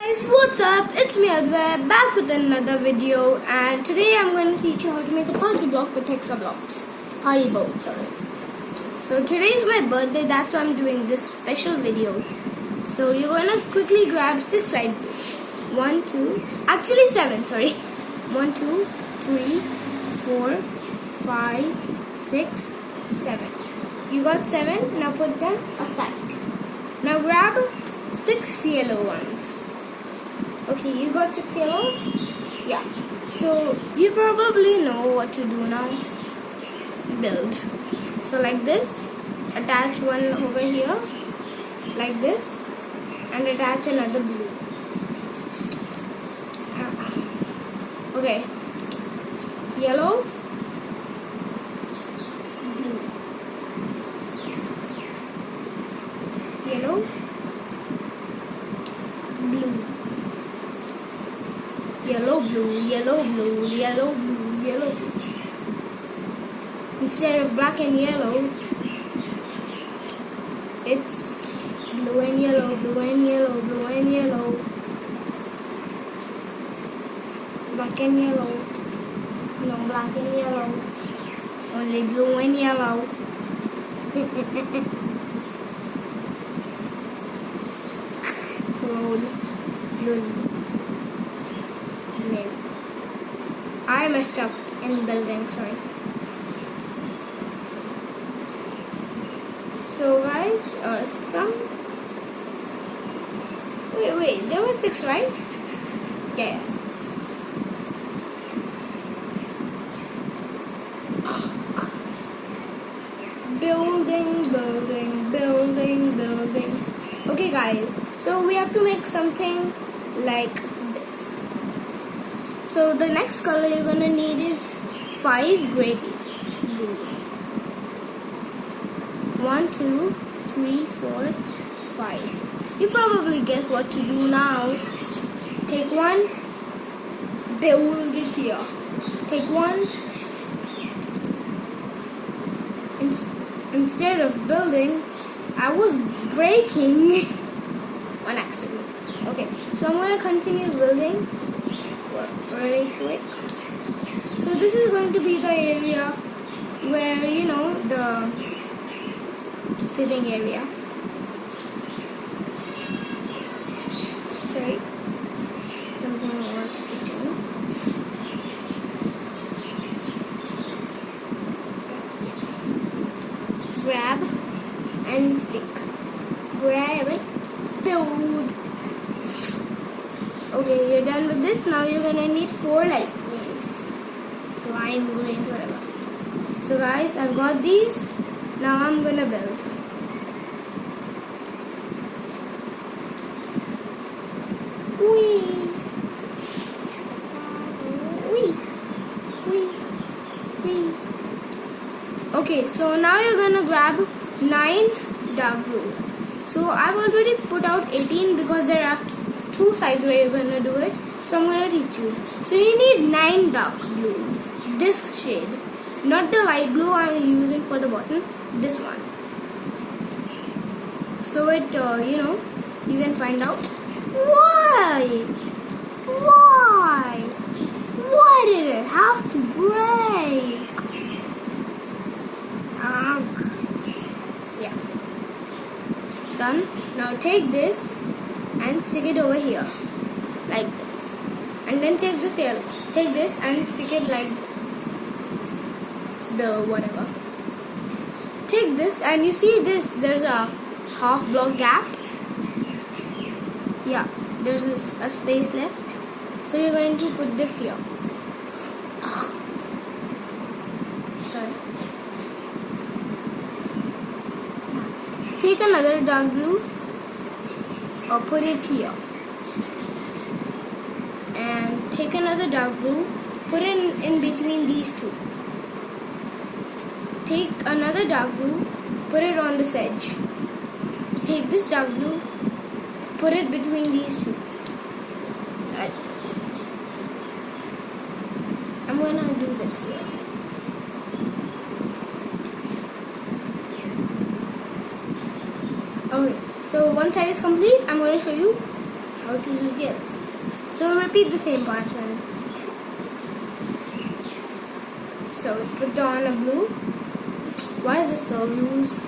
Guys, what's up? It's me Advay, back with another video, and today I'm going to teach you how to make a party block with Hexablocks. Party boat, sorry. So today is my birthday, that's why I'm doing this special video. So you're going to quickly grab 6 light blues. 1, 2, actually 7, sorry. 1, 2, 3, 4, 5, 6, 7. You got 7, now put them aside. Now grab 6 yellow ones. Okay, you got 6 yellows? Yeah. So you probably know what to do now. Build. So like this, attach one over here, like this, and attach another blue. Okay. Yellow, blue. Yellow, blue. Yellow, blue, yellow, blue, yellow, blue, yellow, blue. Instead of black and yellow, it's blue and yellow, blue and yellow, blue and yellow. Black and yellow. No, black and yellow. Only blue and yellow. Load. I messed up in building, sorry. So guys, wait, there were 6, right? Yeah, 6. Building. Okay guys, so we have to make something like this. So the next color you're gonna need is 5 gray pieces. These. 1, 2, 3, 4, 5. You probably guess what to do now. Take one, build it here. Take one. Instead of building, I was breaking on accident. Okay, so I'm gonna continue building really quick. So this is going to be the area where, you know, the sitting area. Sorry, something was kitchen. Grab and stick. Grab it, build. Okay, you're done with this. Now you're gonna need 4 light greens, lime greens, whatever. So guys, I've got these. Now I'm gonna build. Wee. Okay, so now you're gonna grab 9 dark blues. So I've already put out 18 because there are 2 sides where you're gonna do it. So I'm gonna teach you. So you need 9 dark blues. This shade, not the light blue I'm using for the bottom. This one. So it, you can find out why. Why did it have to break? Yeah. Done. Now take this and stick it over here, like this. And then take this here. Take this and stick it like this. The whatever. Take this and you see this. There's a half block gap. Yeah. There's a space left. So you're going to put this here. Sorry. Take another dark blue or put it here. And take another dark blue, put it in between these two. Take another dark blue, put it on this edge. Take this dark blue, put it between these two. Right. I'm gonna do this here. Okay, so one side is complete. I'm going to show you how to use the other side. So repeat the same pattern. So put on a blue. Why is this so loose?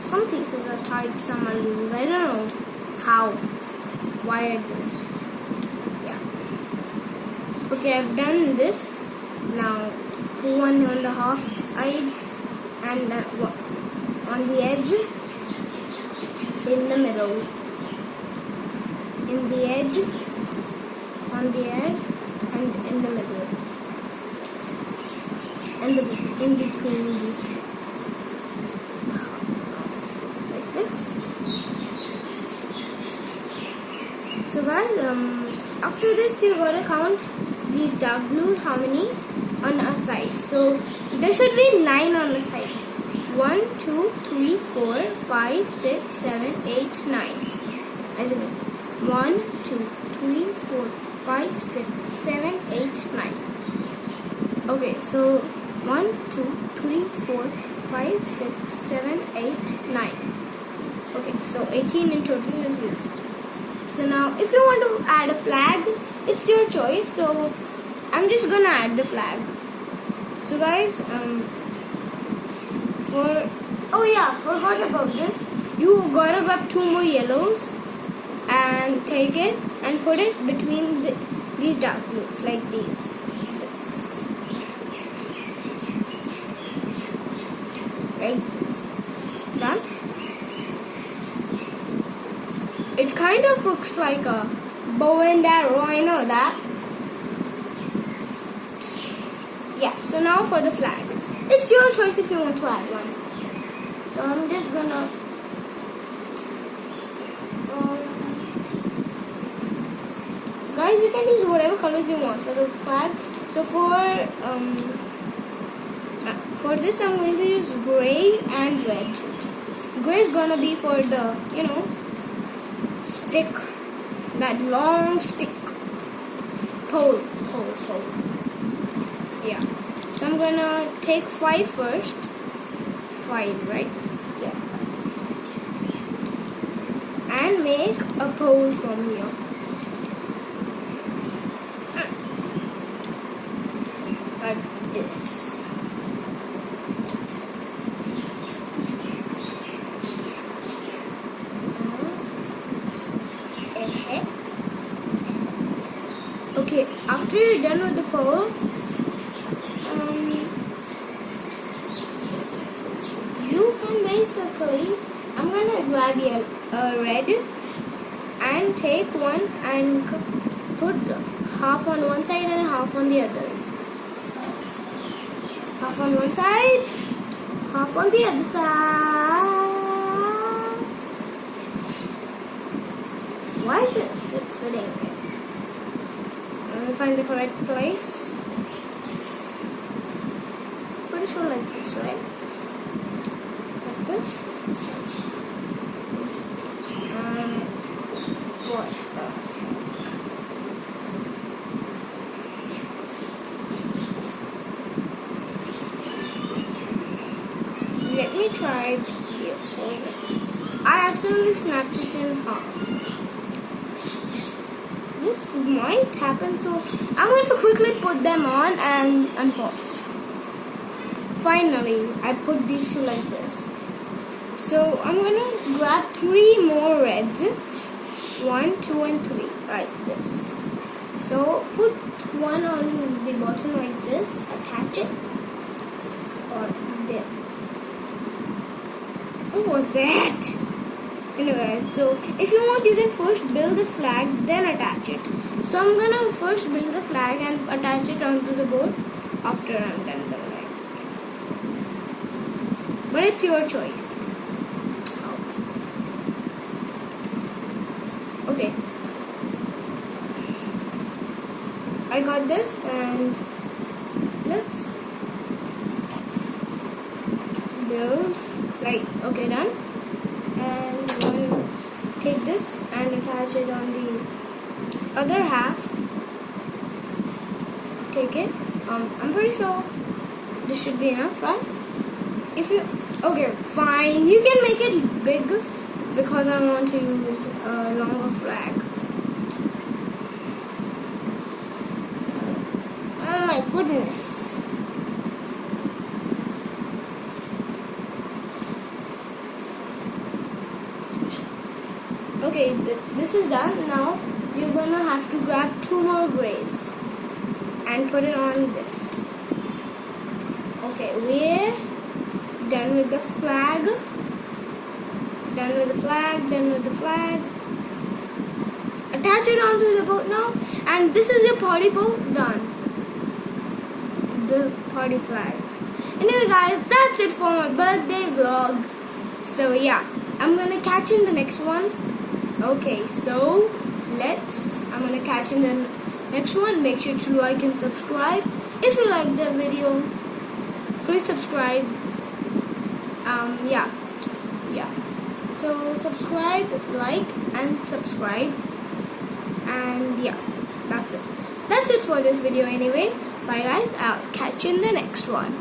Some pieces are tight, some are loose. I don't know how. Why are they? Yeah. Okay, I've done this. Now put one on the half side and on the edge, in the middle, in the edge, on the edge, and in the middle, and in between these two. So guys, after this you gotta count these dark blues, how many on a side. So there should be 9 on the side. 1, 2, 3, 4, 5, 6, 7, 8, 9. As you can see. 1, 2, 3, 4, 5, 6, 7, 8, 9. Okay, so 1, 2, 3, 4, 5, 6, 7, 8, 9. Okay, so 18 in total is used. So now if you want to add a flag, it's your choice. So I'm just gonna add the flag. So guys, forgot about this. You gotta grab 2 more yellows and take it and put it between these dark blues, like these. Yes. Like this. Done? It kind of looks like a bow and arrow, I know that. Yeah, so now for the flag. It's your choice if you want to add one. So I'm just gonna guys, you can use whatever colors you want for the flag. So for this I'm going to use gray and red. Gray is gonna be for the, stick, that long stick, pole. Yeah. So I'm gonna take 5 first. 5, right? Yeah. And make a pole from here. Like this. Okay, after you're done with the pole, you can basically, I'm gonna grab a red and take one and put half on one side and half on the other. Half on one side, half on the other side. Why is it fitting there? Let me find the correct place. Pretty sure like this, right? Like this. What the heck? Let me try here. I accidentally snapped it in half. This might happen, so I'm going to quickly put them on and unpause. Finally, I put these two like this. So I'm going to grab 3 more reds. 1, 2, and 3, like this. So put one on the bottom like this, attach it, or there. What was that? Anyway, so if you want, you can first build the flag, then attach it. So I'm gonna first build the flag and attach it onto the board after I'm done building. But it's your choice. Okay. I got this, and let's build. Right, okay, done. And I'm going to take this and attach it on the other half. Take it. I'm pretty sure this should be enough, right? If you Okay, fine. You can make it big because I want to use a longer flag. Oh my goodness. Okay, this is done. Now you're gonna have to grab 2 more grays and put it on this. Okay, we're done with the flag. Done with the flag, done with the flag. Attach it onto the boat now. And this is your party boat done. The party flag. Anyway guys, that's it for my birthday vlog. So yeah, I'm gonna catch you in the next one. Okay, so I'm gonna catch you in the next one. Make sure to like and subscribe. If you like the video, please subscribe. Yeah. So subscribe, like, and subscribe. And yeah, that's it. That's it for this video anyway. Bye guys. I'll catch you in the next one.